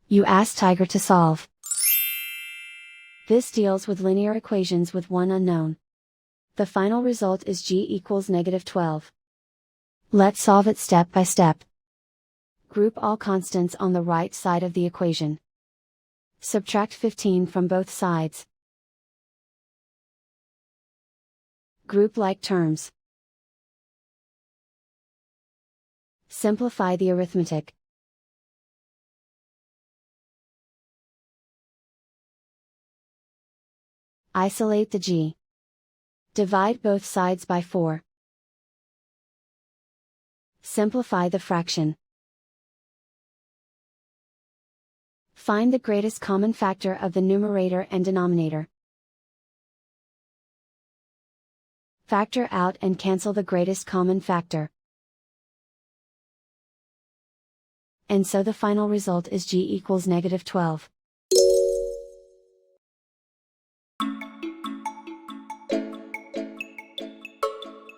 You ask Tiger to solve. This deals with linear equations with one unknown. The final result is g equals -12. Let's solve it step by step. Group all constants on the right side of the equation. Subtract 15 from both sides. Group like terms. Simplify the arithmetic. Isolate the g. Divide both sides by 4. Simplify the fraction. Find the greatest common factor of the numerator and denominator. Factor out and cancel the greatest common factor. And so the final result is g equals -12.